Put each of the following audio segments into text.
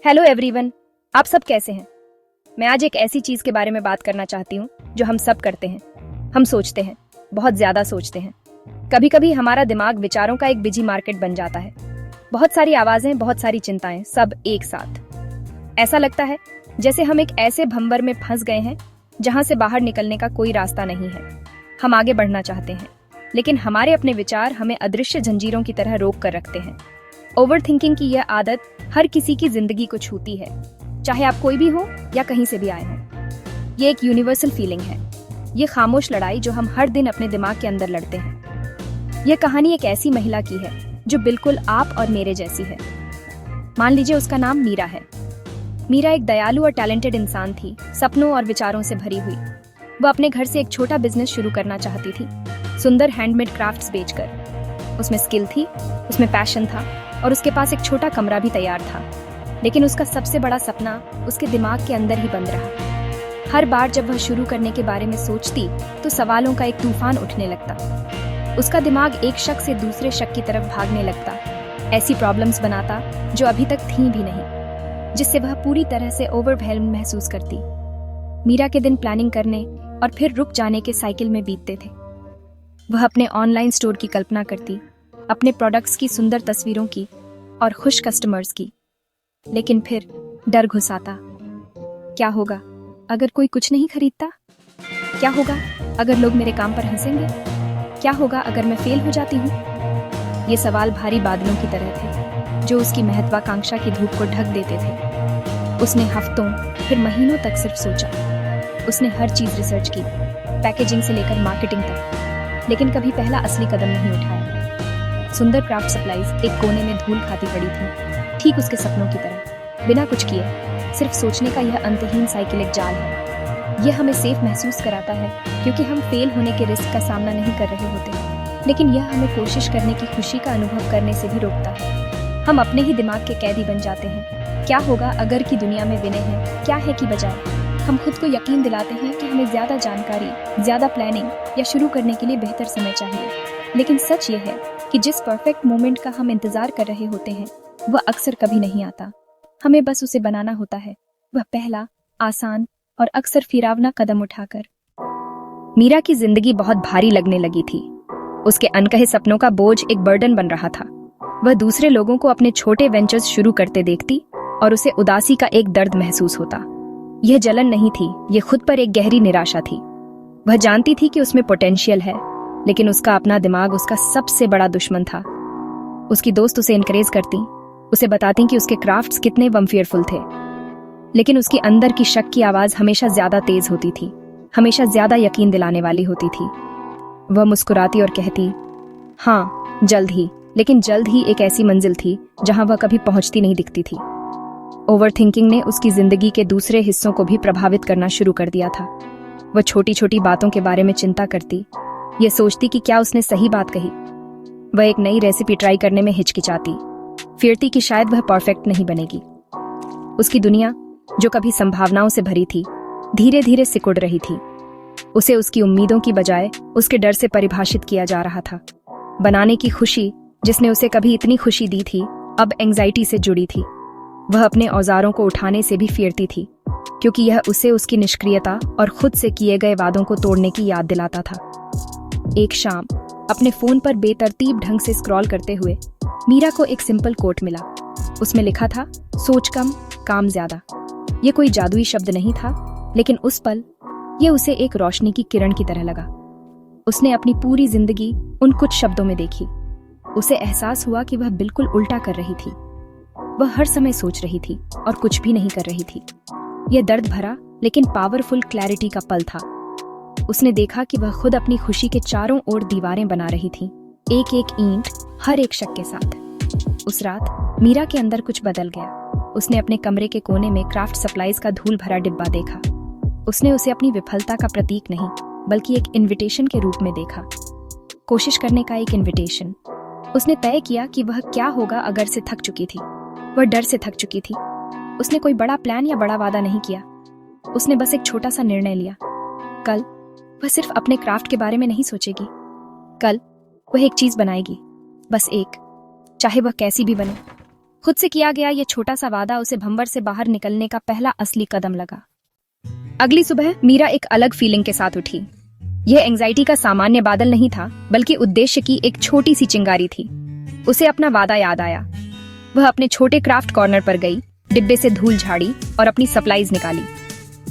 Hello everyone, आप सब कैसे हैं? मैं आज एक ऐसी चीज के बारे में बात करना चाहती हूँ जो हम सब करते हैं। हम सोचते हैं, बहुत ज्यादा सोचते हैं। कभी कभी हमारा दिमाग विचारों का एक बिजी मार्केट बन जाता है। बहुत सारी आवाजें, बहुत सारी चिंताएं, सब एक साथ। ऐसा लगता है जैसे हम एक ऐसे भंवर में फंस गए हैं जहां से बाहर निकलने का कोई रास्ता नहीं है। हम आगे बढ़ना चाहते हैं, लेकिन हमारे अपने विचार हमें अदृश्य जंजीरों की तरह रोक कर रखते हैं। ओवर थिंकिंग की यह आदत हर किसी की जिंदगी को छूती है, चाहे आप कोई भी हो या कहीं से भी आए हों। ये एक यूनिवर्सल फीलिंग है, ये खामोश लड़ाई जो हम हर दिन अपने दिमाग के अंदर लड़ते हैं। यह कहानी एक ऐसी महिला की है जो बिल्कुल आप और मेरे जैसी है। मान लीजिए उसका नाम मीरा है। मीरा एक दयालु और टैलेंटेड इंसान थी, सपनों और विचारों से भरी हुई। वह अपने घर से एक छोटा बिजनेस शुरू करना चाहती थी, सुंदर हैंडमेड क्राफ्ट्स बेचकर। उसमें स्किल थी, उसमें पैशन था और उसके पास एक छोटा कमरा भी तैयार था। लेकिन उसका सबसे बड़ा सपना उसके दिमाग के अंदर ही बंद रहा। हर बार जब वह शुरू करने के बारे में सोचती तो सवालों का एक तूफान उठने लगता। उसका दिमाग एक शक से दूसरे शक की तरफ भागने लगता, ऐसी प्रॉब्लम्स बनाता जो अभी तक थी भी नहीं, जिससे वह पूरी तरह से ओवरवेल्म्ड महसूस करती। मीरा के दिन प्लानिंग करने और फिर रुक जाने के साइकिल में बीतते थे। वह अपने ऑनलाइन स्टोर की कल्पना करती, अपने प्रोडक्ट्स की सुंदर तस्वीरों की और खुश कस्टमर्स की। लेकिन फिर डर घुस आता। क्या होगा अगर कोई कुछ नहीं खरीदता? क्या होगा अगर लोग मेरे काम पर हंसेंगे? क्या होगा अगर मैं फेल हो जाती हूँ? ये सवाल भारी बादलों की तरह थे जो उसकी महत्वाकांक्षा की धूप को ढक देते थे। उसने हफ्तों फिर महीनों तक सिर्फ सोचा। उसने हर चीज रिसर्च की, पैकेजिंग से लेकर मार्केटिंग तक, लेकिन कभी पहला असली कदम नहीं उठाया। सुंदर क्राफ्ट सप्लाईज एक कोने में धूल खाती पड़ी थी, ठीक उसके सपनों की तरह। बिना कुछ किए सिर्फ सोचने का यह अंतहीन साइकिल एक जाल है। यह हमें सेफ महसूस कराता है क्योंकि हम फेल होने के रिस्क का सामना नहीं कर रहे होते, लेकिन यह हमें कोशिश करने की खुशी का अनुभव करने से भी रोकता है। हम अपने ही दिमाग के कैदी बन जाते हैं। क्या होगा अगर की दुनिया में विनय है, क्या है की बजाय हम खुद को यकीन दिलाते हैं कि हमें ज्यादा जानकारी, ज्यादा प्लानिंग या शुरू करने के लिए बेहतर समय चाहिए। लेकिन सच ये है कि जिस परफेक्ट मोमेंट का हम इंतजार कर रहे होते हैं वह अक्सर कभी नहीं आता। हमें बस उसे बनाना होता है, वह पहला, आसान और अक्सर फिरावना कदम उठाकर। मीरा की जिंदगी बहुत भारी लगने लगी थी। उसके अनकहे सपनों का बोझ एक बर्डन बन रहा था। वह दूसरे लोगों को अपने छोटे वेंचर्स शुरू करते देखती और उसे उदासी का एक दर्द महसूस होता। यह जलन नहीं थी, यह खुद पर एक गहरी निराशा थी। वह जानती थी कि उसमें पोटेंशियल है, लेकिन उसका अपना दिमाग उसका सबसे बड़ा दुश्मन था। उसकी दोस्त उसे इनकरेज करती, उसे बताती कि उसके क्राफ्ट्स कितने वंफियरफुल थे, लेकिन उसकी अंदर की शक की आवाज हमेशा ज्यादा तेज होती थी, हमेशा ज्यादा यकीन दिलाने वाली होती थी। वह मुस्कुराती और कहती, हाँ जल्द ही, लेकिन जल्द ही एक ऐसी मंजिल थी जहां वह कभी पहुंचती नहीं दिखती थी। ओवरथिंकिंग ने उसकी जिंदगी के दूसरे हिस्सों को भी प्रभावित करना शुरू कर दिया था। वह छोटी छोटी बातों के बारे में चिंता करती, ये सोचती कि क्या उसने सही बात कही। वह एक नई रेसिपी ट्राई करने में हिचकिचाती, फिरती कि शायद वह परफेक्ट नहीं बनेगी। उसकी दुनिया, जो कभी संभावनाओं से भरी थी, धीरे धीरे सिकुड़ रही थी। उसे उसकी उम्मीदों की बजाय उसके डर से परिभाषित किया जा रहा था। बनाने की खुशी, जिसने उसे कभी इतनी खुशी दी थी, अब एंग्जाइटी से जुड़ी थी। वह अपने औजारों को उठाने से भी फिरती थी, क्योंकि यह उसे उसकी निष्क्रियता और खुद से किए गए वादों को तोड़ने की याद दिलाता था। एक शाम अपने फोन पर बेतरतीब ढंग से स्क्रॉल करते हुए मीरा को एक सिंपल कोट मिला। उसमें लिखा था, सोच कम, काम ज्यादा। ये कोई जादुई शब्द नहीं था, लेकिन उस पल ये उसे एक रोशनी की किरण की तरह लगा। उसने अपनी पूरी जिंदगी उन कुछ शब्दों में देखी। उसे एहसास हुआ कि वह बिल्कुल उल्टा कर रही थी। वह हर समय सोच रही थी और कुछ भी नहीं कर रही थी। यह दर्द भरा लेकिन पावरफुल क्लैरिटी का पल था। उसने देखा कि वह खुद अपनी खुशी के चारों ओर दीवारें बना रही थी, एक एक ईंट, हर एक शक के साथ। उस रात मीरा के अंदर कुछ बदल गया। उसने अपने कमरे के कोने में क्राफ्ट सप्लाईज का धूल भरा डिब्बा देखा। उसने उसे अपनी विफलता का प्रतीक नहीं, बल्कि एक इन्विटेशन के रूप में देखा। कोशिश करने का एक इन्विटेशन। उसने तय किया कि वह क्या होगा अगर से थक चुकी थी। वह डर से थक चुकी थी। उसने कोई बड़ा प्लान या बड़ा वादा नहीं किया। उसने बस एक छोटा सा निर्णय लिया। कल वह सिर्फ अपने क्राफ्ट के बारे में नहीं सोचेगी। कल वह एक चीज बनाएगी, बस एक, चाहे वह कैसी भी बने। खुद से किया गया ये छोटा सा वादा उसे भंवर से बाहर निकलने का पहला असली कदम लगा। अगली सुबह मीरा एक अलग फीलिंग के साथ उठी। यह एंजाइटी का सामान्य बादल नहीं था, बल्कि उद्देश्य की एक छोटी सी चिंगारी थी। उसे अपना वादा याद आया। वह अपने छोटे क्राफ्ट कॉर्नर पर गई, डिब्बे से धूल झाड़ी और अपनी सप्लाईज निकाली।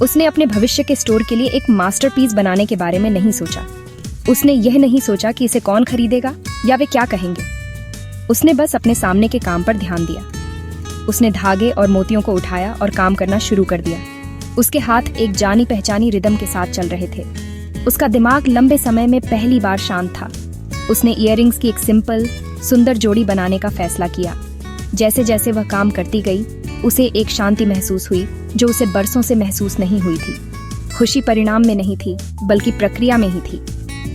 उसने अपने भविष्य के स्टोर के लिए एक मास्टरपीस बनाने के बारे में नहीं सोचा। उसने यह नहीं सोचा कि इसे कौन खरीदेगा या वे क्या कहेंगे। उसने बस अपने सामने के काम पर ध्यान दिया। उसने धागे और मोतियों को उठाया और काम करना शुरू कर दिया। उसके हाथ एक जानी पहचानी रिदम के साथ चल रहे थे। उसका दिमाग लंबे समय में पहली बार शांत था। उसने इयररिंग्स की एक सिंपल, सुंदर जोड़ी बनाने का फैसला किया। जैसे जैसे वह काम करती गई, उसे एक शांति महसूस हुई जो उसे बरसों से महसूस नहीं हुई थी। खुशी परिणाम में नहीं थी, बल्कि प्रक्रिया में ही थी।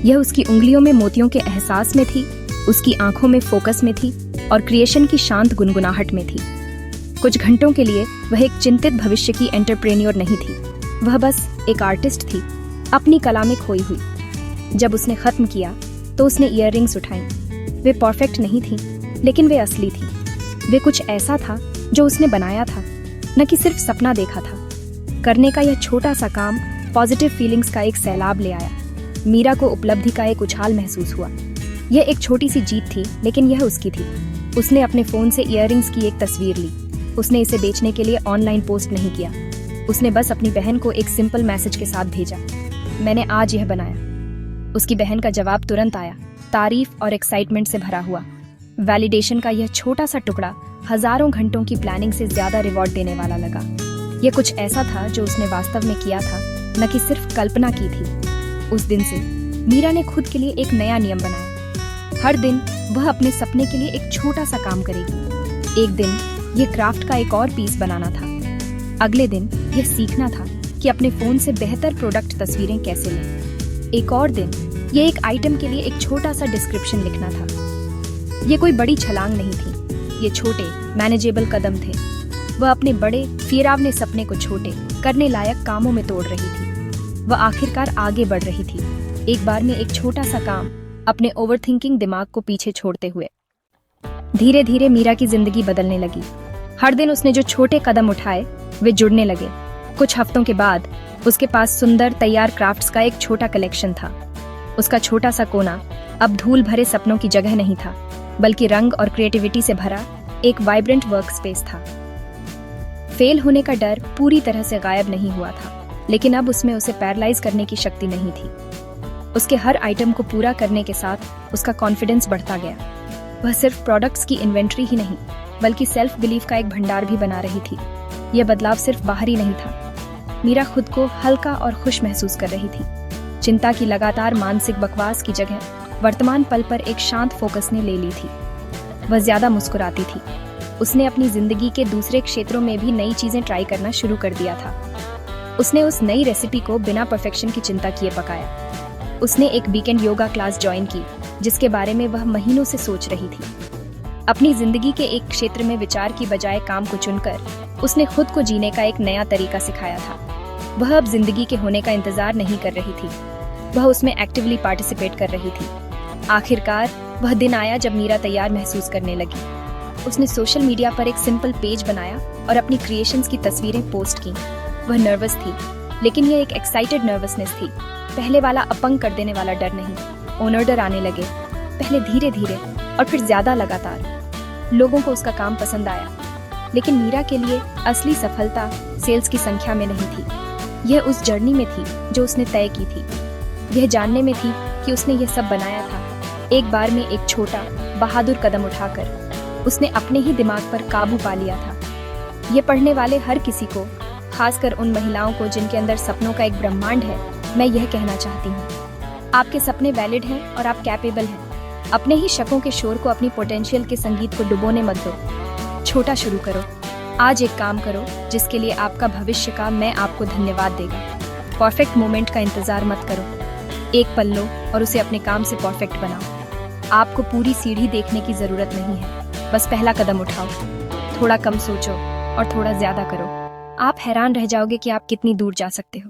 यह उसकी उंगलियों में मोतियों के एहसास में थी, उसकी आंखों में फोकस में थी और क्रिएशन की शांत गुनगुनाहट में थी। कुछ घंटों के लिए वह एक चिंतित भविष्य की एंटरप्रेन्योर नहीं थी, वह बस एक आर्टिस्ट थी, अपनी कला में खोई हुई। जब उसने खत्म किया तो उसने इयररिंग्स उठाई। वे परफेक्ट नहीं थी, लेकिन वे असली थी। वे कुछ ऐसा था जो उसने बनाया था, न कि सिर्फ सपना देखा था। करने का यह छोटा सा काम पॉजिटिव फीलिंग्स का एक सैलाब ले आया। मीरा को उपलब्धि का एक उछाल महसूस हुआ। यह एक छोटी सी जीत थी, लेकिन यह उसकी थी। उसने अपने फोन से इयररिंग्स की एक तस्वीर ली। उसने इसे बेचने के लिए ऑनलाइन पोस्ट नहीं किया। उसने बस अपनी बहन को एक सिंपल मैसेज के साथ भेजा, मैंने आज यह बनाया। उसकी बहन का जवाब तुरंत आया, तारीफ और एक्साइटमेंट से भरा हुआ। वैलिडेशन का यह छोटा सा टुकड़ा हजारों घंटों की प्लानिंग से ज्यादा रिवॉर्ड देने वाला लगा। यह कुछ ऐसा था जो उसने वास्तव में किया था, न कि सिर्फ कल्पना की थी। उस दिन से मीरा ने खुद के लिए एक नया नियम बनाया। हर दिन वह अपने सपने के लिए एक छोटा सा काम करेगी। एक दिन यह क्राफ्ट का एक और पीस बनाना था। अगले दिन यह सीखना था कि अपने फोन से बेहतर प्रोडक्ट तस्वीरें कैसे लें। एक और दिन यह एक आइटम के लिए एक छोटा सा डिस्क्रिप्शन लिखना था। यह कोई बड़ी छलांग नहीं थी, ये छोटे मैनेजेबल कदम थे। वह अपने बड़े फिरावने सपने को छोटे करने लायक कामों में तोड़ रही थी। वह आखिरकार आगे बढ़ रही थी, एक बार में एक छोटा सा काम, अपने ओवरथिंकिंग दिमाग को पीछे छोड़ते हुए। धीरे धीरे मीरा की जिंदगी बदलने लगी। हर दिन उसने जो छोटे कदम उठाए वे जुड़ने लगे। कुछ हफ्तों के बाद उसके पास सुंदर तैयार क्राफ्ट्स का एक छोटा कलेक्शन था। उसका छोटा सा कोना अब धूल भरे सपनों की जगह नहीं था, बल्कि रंग और क्रिएटिविटी से भरा एक वाइब्रेंट वर्क स्पेस था। फेल होने का डर पूरी तरह से गायब नहीं हुआ था, लेकिन अब उसमें उसे पैरालाइज करने की शक्ति नहीं थी। उसके हर आइटम को पूरा करने के साथ उसका कॉन्फिडेंस बढ़ता गया। वह सिर्फ प्रोडक्ट्स की इन्वेंट्री ही नहीं, बल्कि सेल्फ बिलीफ का एक भंडार भी बना रही थी। यह बदलाव सिर्फ बाहरी नहीं था। मीरा खुद को हल्का और खुश महसूस कर रही थी। चिंता की लगातार मानसिक बकवास की जगह वर्तमान पल पर एक शांत फोकस ने ले ली थी। वह ज्यादा मुस्कुराती थी। उसने अपनी जिंदगी के दूसरे क्षेत्रों में भी नई चीजें ट्राई करना शुरू कर दिया था। उसने उस नई रेसिपी को बिना परफेक्शन की चिंता किए पकाया। उसने एक वीकेंड योगा क्लास ज्वाइन की, जिसके बारे में वह महीनों से सोच रही थी। अपनी जिंदगी के एक क्षेत्र में विचार की बजाय काम को चुनकर उसने खुद को जीने का एक नया तरीका सिखाया था। वह अब जिंदगी के होने का इंतजार नहीं कर रही थी, वह उसमें एक्टिवली पार्टिसिपेट कर रही थी। आखिरकार वह दिन आया जब मीरा तैयार महसूस करने लगी। उसने सोशल मीडिया पर एक सिंपल पेज बनाया और अपनी क्रिएशंस की तस्वीरें पोस्ट की। वह नर्वस थी, लेकिन यह एक एक्साइटेड नर्वसनेस थी, पहले वाला अपंग कर देने वाला डर नहीं। ओनर डर आने लगे, पहले धीरे धीरे और फिर ज्यादा लगातार। लोगों को उसका काम पसंद आया, लेकिन मीरा के लिए असली सफलता सेल्स की संख्या में नहीं थी। यह उस जर्नी में थी जो उसने तय की थी। यह जानने में थी कि उसने यह सब बनाया था एक बार में एक छोटा बहादुर कदम उठाकर। उसने अपने ही दिमाग पर काबू पा लिया था। ये पढ़ने वाले हर किसी को, खासकर उन महिलाओं को जिनके अंदर सपनों का एक ब्रह्मांड है, मैं यह कहना चाहती हूँ, आपके सपने वैलिड हैं और आप कैपेबल हैं। अपने ही शकों के शोर को अपनी पोटेंशियल के संगीत को डुबोने मत दो। छोटा शुरू करो। आज एक काम करो जिसके लिए आपका भविष्य का मैं आपको धन्यवाद देगा। परफेक्ट मोमेंट का इंतजार मत करो। एक पल लो और उसे अपने काम से परफेक्ट बनाओ। आपको पूरी सीढ़ी देखने की जरूरत नहीं है, बस पहला कदम उठाओ। थोड़ा कम सोचो और थोड़ा ज्यादा करो। आप हैरान रह जाओगे कि आप कितनी दूर जा सकते हो।